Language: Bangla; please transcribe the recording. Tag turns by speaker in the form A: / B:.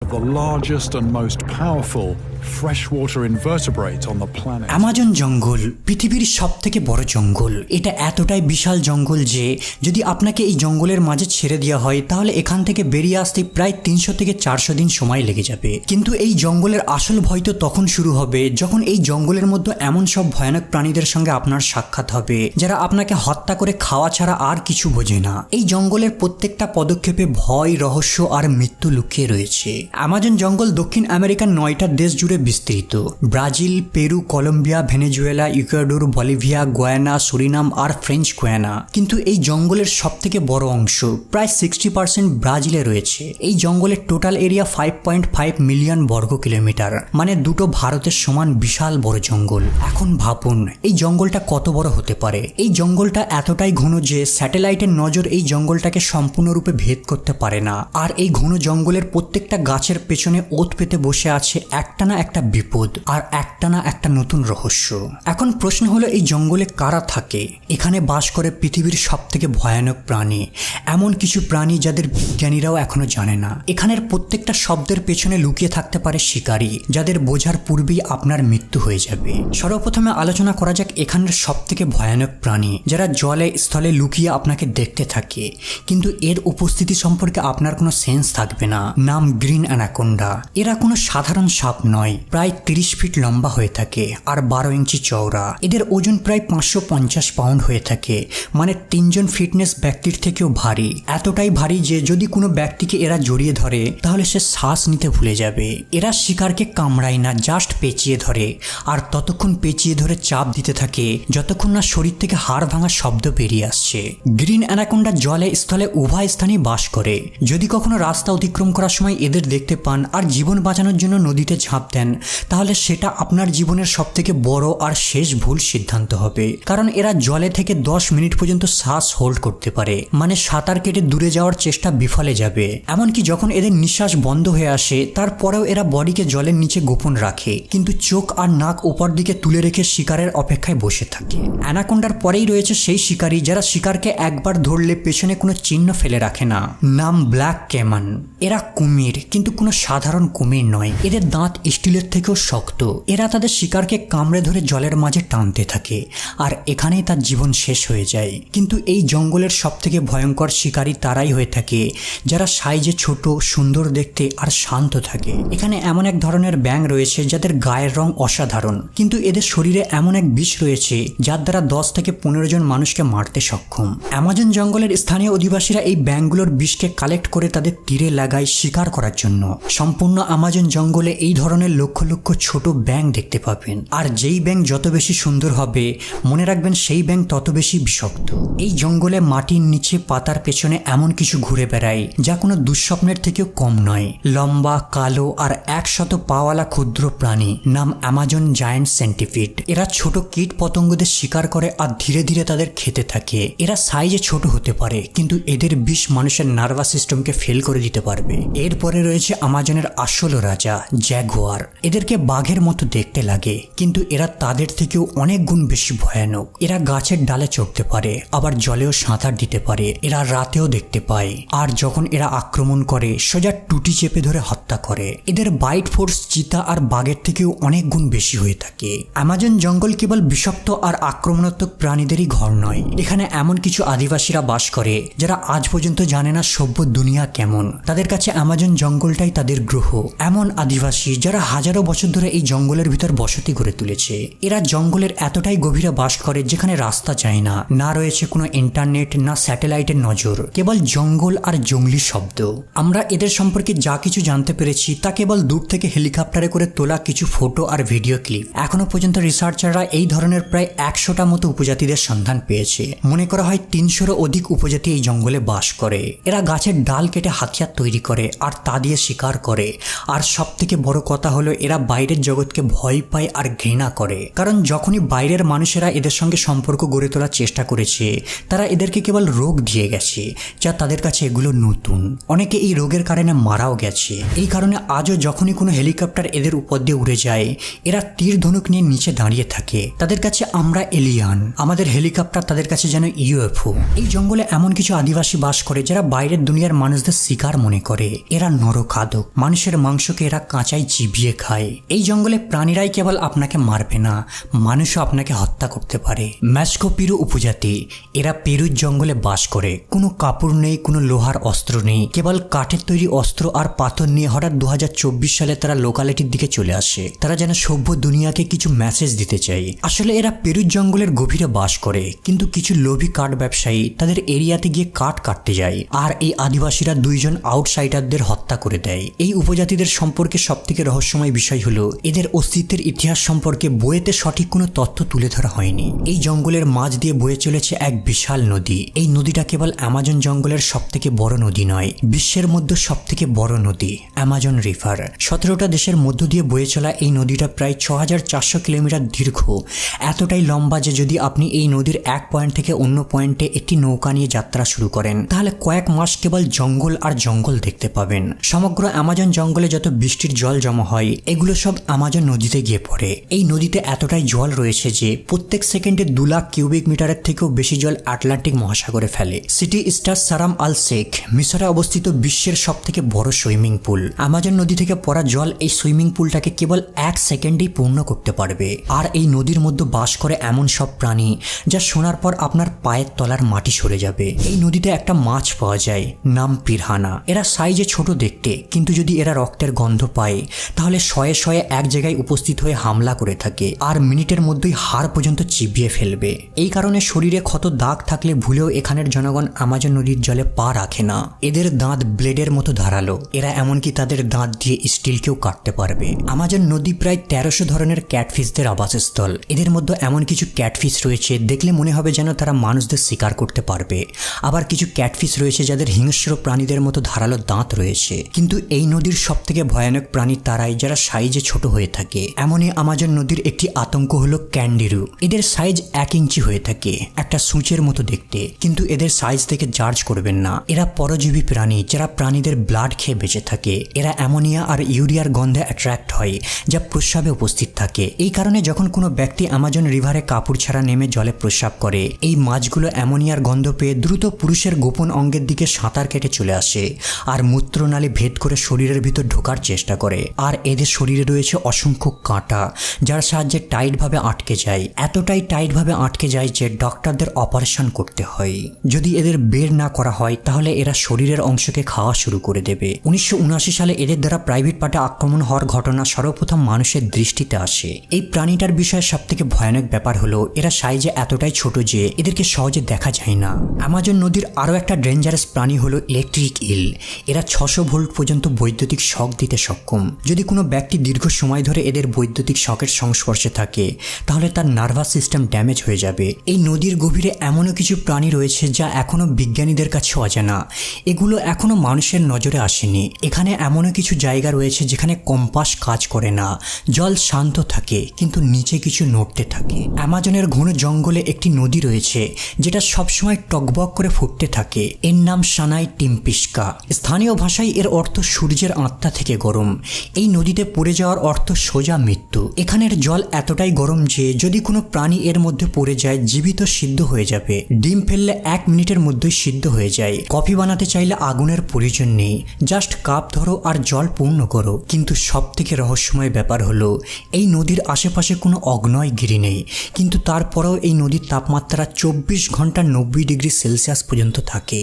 A: the largest and most powerful freshwater invertebrate on the planet.
B: Amazon জঙ্গল পৃথিবীর সবথেকে বড় জঙ্গল। এটা এতটাই বিশাল জঙ্গল যে যদি আপনাকে এই জঙ্গলের মাঝে ছেড়ে দেওয়া হয় তাহলে এখান থেকে বেরিয়ে আসতে প্রায় 300 থেকে 400 দিন সময় লেগে যাবে। কিন্তু এই জঙ্গলের আসল ভয় তো তখন শুরু হবে যখন এই জঙ্গলের মধ্যে এমন সব ভয়ানক প্রাণীদের সঙ্গে আপনার সাক্ষাৎ হবে যারা আপনাকে হত্যা করে খাওয়া ছাড়া আর কিছু বোঝে না। এই জঙ্গলের প্রত্যেকটা পদক্ষেপে ভয়, রহস্য আর মৃত্যু লুকিয়ে রয়েছে। অ্যামাজন জঙ্গল দক্ষিণ আমেরিকার 9টা দেশ জুড়ে বিস্তৃত। Brazil, Peru, Colombia, Venezuela, Ecuador, Bolivia, Guyana, Suriname আর ফ্রেঞ্চ গুয়ানা। কিন্তু এই জঙ্গলের সবথেকে বড় অংশ প্রায় 60% ব্রাজিলে রয়েছে। এই জঙ্গলের টোটাল এরিয়া 5.5 মিলিয়ন বর্গ কিলোমিটার, মানে দুটো ভারতের সমান বিশাল বড় জঙ্গল। এখন ভাবুন এই জঙ্গলটা কত বড় হতে পারে। এই জঙ্গলটা এতটাই ঘন যে স্যাটেলাইটের নজর এই জঙ্গলটাকে সম্পূর্ণরূপে ভেদ করতে পারে না। আর এই ঘন জঙ্গলের প্রত্যেকটা গাছের পেছনে ওত পেতে বসে আছে একটানা একটা বিপদ আর একটানা একটা নতুন রহস্য। এখন প্রশ্ন হলো এই জঙ্গলে কারা থাকে? এখানে বাস করে পৃথিবীর সবথেকে ভয়ানক প্রাণী, এমন কিছু প্রাণী যাদের বিজ্ঞানীরাও এখনো জানে না। এখানের প্রত্যেকটা শব্দের পেছনে লুকিয়ে থাকতে পারে শিকারী যাদের বোঝার পূর্বেই আপনার মৃত্যু হয়ে যাবে। সর্বপ্রথমে আলোচনা করা যাক এখানের সবথেকে ভয়ানক প্রাণী যারা জলে স্থলে লুকিয়ে আপনাকে দেখতে থাকে কিন্তু এর উপস্থিতি সম্পর্কে আপনার কোনো সেন্স থাকবে না। নাম গ্রিন অ্যানাকোন্ডা। এরা কোনো সাধারণ সাপ নয়, প্রায় 30 ফিট লম্বা হয়ে থাকে আর 12 ইঞ্চি চওড়া। এদের ওজন প্রায় 550 পাউন্ড হয়ে থাকে, মানে 3 জন ফিটনেস ব্যক্তির থেকেও ভারী। এতটাই ভারী যে যদি কোনো ব্যক্তিকে এরা জড়িয়ে ধরে তাহলে সে শ্বাস নিতে ভুলে যাবে। এরা শিকারকে কামড়ায় না, জাস্ট পেঁচিয়ে ধরে আর ততক্ষণ পেঁচিয়ে ধরে চাপ দিতে থাকে যতক্ষণ না শরীর থেকে হাড় ভাঙা শব্দ বেরিয়ে আসছে। গ্রিন অ্যানাকোন্ডা জলে স্থলে উভয় স্থানেই বাস করে। যদি কখনো রাস্তা অতিক্রম করার সময় এদের দেখতে পান আর জীবন বাঁচানোর জন্য নদীতে ঝাঁপ দেন তাহলে সেটা আপনার জীবনের সবথেকে বড় আর শেষ ভুল সিদ্ধান্ত হবে। কারণ এরা জলে থেকে 10 মিনিট পর্যন্ত শ্বাস হোল্ড করতে পারে, মানে সাঁতার কেটে দূরে যাওয়ার চেষ্টা বিফলে যাবে। এমনকি যখন এদের নিঃশ্বাস বন্ধ হয়ে আসে তারপরেও এরা বডিকে জলের নিচে গোপন রাখে, কিন্তু চোখ আর নাক উপর দিকে তুলে রেখে শিকারের অপেক্ষায় বসে থাকে। অ্যানাকোন্ডার পরেই রয়েছে সেই শিকারী যারা শিকারকে একবার ধরলে পেছনে কোনো চিহ্ন ফেলে রাখে না। নাম ব্ল্যাক ক্যামান। এরা কুমির, কিন্তু কোনো সাধারণ কুমির নয়। এদের দাঁত স্টিলের থেকেও শক্ত। এরা তাদের শিকারকে কামড়ে ধরে জলের মাঝে টানতে থাকে আর এখানেই তার জীবন শেষ হয়ে যায়। কিন্তু এই জঙ্গলের সবথেকে ভয়ঙ্কর শিকারী তারাই হয়ে থাকে যারা সাইজে ছোট, সুন্দর দেখতে আর শান্ত থাকে। এখানে এমন এক ধরনের ব্যাঙ রয়েছে যাদের গায়ের রং অসাধারণ, কিন্তু এদের শরীরে এমন এক বিষ রয়েছে যার দ্বারা 10 থেকে 15 জন মানুষকে মারতে সক্ষম। অ্যামাজন জঙ্গলের স্থানীয় অধিবাসীরা এই ব্যাঙগুলোর বিষকে কালেক্ট করে তাদের তীরে লাগায় শিকার করার জন্য। সম্পূর্ণ অ্যামাজন জঙ্গলে এই ধরনের লক্ষ লক্ষ ছোট ব্যাঙ দেখতে পাবেন, আর যেই ব্যাঙ যত বেশি সুন্দর হবে মনে রাখবেন সেই ব্যাঙ তত বেশি বিষাক্ত। এই জঙ্গলে মাটির নিচে পাতার পেছনে এমন কিছু ঘুরে বেড়ায় যা কোনো দুঃস্বপ্নের থেকেও কম নয়। লম্বা, কালো আর 100 পাওয়ালা ক্ষুদ্র প্রাণী, নাম অ্যামাজন জায়ান্ট সেন্টিপিড। এরা ছোট কীট পতঙ্গদের শিকার করে আর ধীরে ধীরে তাদের খেতে থাকে। এরা সাইজে ছোট হতে পারে কিন্তু এদের বিষ মানুষের নার্ভাস সিস্টেমকে ফেল করে দিতে পারবে। এরপরে রয়েছে অ্যামাজনের আসল রাজা জ্যাগুয়ার। এদেরকে বাঘের মতো দেখতে লাগে কিন্তু এরা তাদের থেকেও অনেক গুণ বেশি ভয়ানক। এরা গাছের ডালে চড়তে পারে, আবার জলেও সাঁতার দিতে পারে। এরা রাতেও দেখতে পায় আর যখন এরা আক্রমণ করে সোজা টুটি চেপে ধরে হত্যা করে। এদের বাইট ফোর্স চিতা আর বাঘের থেকেও অনেক গুণ বেশি হয়ে থাকে। অ্যামাজন জঙ্গল কেবল বিষাক্ত আর আক্রমণাত্মক প্রাণীদেরই ঘর নয়। এখানে এমন কিছু আদিবাসীরা বাস করে যারা আজ পর্যন্ত জানে না সভ্য দুনিয়া কেমন। তাদের কাছে অ্যামাজন জঙ্গলটাই তাদের গ্রহ। এমন আদিবাসী যারা হাজারো বছর ধরে এই জঙ্গলের ভিতর বসতি গড়ে তুলেছে। এরা জঙ্গলের এতটাই গভীরে বাস করে যেখানে রাস্তা যায় না, না রয়েছে কোনো ইন্টারনেট, না স্যাটেলাইটের নজর, কেবল জঙ্গল আর জঙ্গলি শব্দ। আমরা এদের সম্পর্কে যা কিছু জানতে পেরেছি তা কেবল দূর থেকে হেলিকপ্টারে করে তোলা কিছু ফটো আর ভিডিও ক্লিপ। এখনো পর্যন্ত রিসার্চাররা এই ধরনের প্রায় 100টা মতো উপজাতিদের সন্ধান পেয়েছে। মনে করা হয় 300-এরও অধিক উপজাতি এই জঙ্গলে বাস করে। এরা গাছের ডাল কেটে হাতিয়ার তৈরি করে আর তা দিয়ে শিকার করে। আর সব থেকে বড় কথা হলো এরা বাইরের জগৎকে ভয় পায় আর ঘৃণা করে, কারণ যখনই বাইরের মানুষেরা এদের সঙ্গে সম্পর্ক গড়ে তোলার চেষ্টা করেছে তারা এদেরকে কেবল রোগ দিয়ে গেছে, যা তাদের কাছে এগুলো নতুন। অনেকে এই রোগের কারণে মারাও গেছে। এই কারণে আজও যখনই কোনো হেলিকপ্টার এদের উপর দিয়ে উড়ে যায় এরা তীর ধনুক নিয়ে নিচে দাঁড়িয়ে থাকে। তাদের কাছে আমরা এলিয়ান, আমাদের হেলিকপ্টার তাদের কাছে যেন ইউএফও। এই জঙ্গলে এমন কিছু আদিবাসী বাস করে যারা বাইরের দুনিয়ার মানুষদের শিকার মনে করে। এরা নরক খাদক। মানুষের মাংসকে এরা কাঁচাই চিবিয়ে খায়। এই জঙ্গলে প্রাণীরাই কেবল আপনাকে মারবে না, মানুষও আপনাকে হত্যা করতে পারে। ম্যাস্কো পিরু উপজাতি, এরা পেরুর জঙ্গলে বাস করে। কোনো কাপড় নেই, কোনো লোহার অস্ত্র নেই, কেবল কাঠের তৈরি অস্ত্র আর পাথর নিয়ে হঠাৎ 2024 সালে তারা লোকালিটির দিকে চলে আসে। তারা যেন সভ্য দুনিয়াকে কিছু মেসেজ দিতে চায়। আসলে এরা পেরুর জঙ্গলের গভীরে বাস করে, কিন্তু কিছু লোভী কাঠ ব্যবসায়ী তাদের এরিয়াতে গিয়ে কাঠ কাটতে যায়, আর এই আদিবাসীরা 2 জন আউটসাইডারদের হত্যা করে দেয়। এই উপজাতিদের সম্পর্কে সবথেকে রহস্যময় বিষয় হলো এদের অস্তিত্বের ইতিহাস সম্পর্কে বইয়েতে সঠিক কোনো তথ্য তুলে ধরা হয়নি। এই জঙ্গলের মাঝ দিয়ে বয়ে চলেছে এক বিশাল নদী। এই নদীটা কেবল অ্যামাজন জঙ্গলের সবথেকে বড় নদী নয়, বিশ্বের মধ্যে সবথেকে বড় নদী অ্যামাজন রিভার। 17টা দেশের মধ্য দিয়ে বয়ে চলা এই নদীটা প্রায় 6400 কিলোমিটার দীর্ঘ। এতটাই লম্বা যে যদি আপনি এই নদীর এক পয়েন্ট থেকে অন্য পয়েন্টে একটি নৌকা নিয়ে যাত্রা শুরু করেন, তাহলে কয়েক মাস কেবল জঙ্গল আর জঙ্গল দেখতে পাবেন। সমগ্র অ্যামাজন জঙ্গলে যত বৃষ্টির জল জমা হয়, এগুলো সব অ্যামাজন নদীতে গিয়ে পড়ে। এই নদীতে এতটাই জল রয়েছে যে প্রত্যেক সেকেন্ডে 2 লাখ কিউবিক মিটারের থেকেও বেশি জল আটলান্টিক মহাসাগরে ফেলে। সিটি স্টার সারাম আল শেখ মিশরে অবস্থিত বিশ্বের সবথেকে বড় সুইমিং পুল। অ্যামাজন নদী থেকে পড়া জল এই সুইমিং পুলটাকে কেবল 1 সেকেন্ডেই পূর্ণ করতে পারবে। আর এই নদীর মধ্যে বাস করে এমন সব প্রাণী যা শোনার পর আপনার পায়ের তলার মাটি সরে যাবে। এই নদীতে একটা মাছ পাওয়া যায়, নাম পিরহানা। এরা সাইজে ছোট দেখতে, কিন্তু যদি এরা রক্তের গন্ধ পায় তাহলে শয়ে শয়ে এক জায়গায় উপস্থিত হয়ে হামলা করে থাকে, আর মিনিটের মধ্যেই হাড় পর্যন্ত চিবিয়ে ফেলবে। এই কারণে শরীরে ক্ষত দাগ থাকলে ভুলেও এখানের জনগণ অ্যামাজন নদীর জলে পা রাখে না। এদের দাঁত ব্লেডের মতো ধারালো। এরা এমনকি তাদের দাঁত দিয়ে স্টিলকেও কাটতে পারবে। অ্যামাজন নদী প্রায় 1300 ধরনের ক্যাটফিশদের আবাসস্থল। এদের মধ্যে এমন কিছু ক্যাটফিশ রয়েছে দেখলে মনে হবে যেন তারা মানুষদের শিকার করতে পারবে। আবার কিছু ক্যাটফিশ রয়েছে যাদের হিংস্র প্রাণীদের মতো ধারালো দাঁত রয়েছে। কিন্তু এই নদীর সবথেকে ভয়ানক প্রাণী তারাই যারা সাইজে ছোট হয়ে থাকে। এমনই অ্যামাজন নদীর একটি আতঙ্ক হলো ক্যান্ডিরু। এদের সাইজ 1 ইঞ্চি হয়ে থাকে, একটা সূচের মতো দেখতে, কিন্তু এদের সাইজ থেকে জাজ করবেন না। এরা পরজীবী প্রাণী যারা প্রাণীদের ব্লাড খেয়ে বেঁচে থাকে। এরা অ্যামোনিয়া আর ইউরিয়ার গন্ধে অ্যাট্রাক্ট হয় যা প্রস্রাবে উপস্থিত থাকে। এই কারণে যখন কোনো ব্যক্তি অ্যামাজন রিভারে কাপড় ছাড়া নেমে জলে প্রস্রাব করে, এই মাছগুলো অ্যামোনিয়ার গন্ধ পেয়ে দ্রুত পুরুষের গোপন অঙ্গের দিকে সাঁতার কেটে চলে আসে আর মূত্রনালী ভেদ করে শরীরের ভিতর ঢোকার চেষ্টা করে। আর এদের শরীরে রয়েছে অসংখ্য কাঁটা যার সাহায্যে টাইটভাবে আটকে যায়। এতটাই টাইটভাবে আটকে যায় যে ডক্টরদের অপারেশন করতে হয়। যদি এদের বের না করা হয় তাহলে এরা শরীরের অংশকে খাওয়া শুরু করে দেবে। 1979 সালে এদের দ্বারা প্রাইভেট পার্টে আক্রমণ হওয়ার ঘটনা সর্বপ্রথম মানুষের দৃষ্টিতে আসে। এই প্রাণীটার বিষয়ে সবথেকে ভয়ানক ব্যাপার হলো এরা সাইজে এতটাই ছোট যে এদেরকে সহজে দেখা যায় না। অ্যামাজন নদীর আরও একটা ডেঞ্জারাস প্রাণী হলো ইলেকট্রিক ইল। এরা 600 ভোল্ট পর্যন্ত বৈদ্যুতিক শক দিতে সক্ষম। যদি কোনো ব্যক্তি দীর্ঘ সময় ধরে এদের বৈদ্যুতিক শকের সংস্পর্শে থাকে তাহলে তার নার্ভাস সিস্টেম ড্যামেজ হয়ে যাবে। এই নদীর গভীরে এমনও কিছু প্রাণী রয়েছে যা এখনও বিজ্ঞানীদের কাছে অজানা। এগুলো এখনও মানুষের নজরে আসেনি। এখানে এমনও কিছু জায়গা রয়েছে যেখানে কম্পাস কাজ করে না। জল শান্ত থাকে কিন্তু নিচে কিছু নড়তে থাকে। অ্যামাজনের ঘন জঙ্গলে একটি নদী রয়েছে যেটা সবসময় টকবক করে ফুটতে থাকে। এর নাম সানাই টিম্পিস্কা। স্থানীয় ভাষায় এর অর্থ সূর্যের আত্মা থেকে গরম। এই নদীতে পড়ে যাওয়ার অর্থ সোজা মৃত্যু। এখানের জল এতটাই গরম যে যদি কোনো প্রাণী এর মধ্যে পড়ে যায় জীবিত সিদ্ধ হয়ে যাবে। ডিম ফেললে 1 মিনিটের মধ্যেই সিদ্ধ হয়ে যায়। কফি বানাতে চাইলে আগুনের প্রয়োজন নেই, জাস্ট কাপ ধরো আর জল পূর্ণ করো। কিন্তু সবথেকে রহস্যময় ব্যাপার হলো এই নদীর আশেপাশে কোনো আগ্নেয়গিরি নেই, কিন্তু তারপরেও এই নদীর তাপমাত্রা 24 ঘন্টা 90 ডিগ্রি সেলসিয়াস পর্যন্ত থাকে।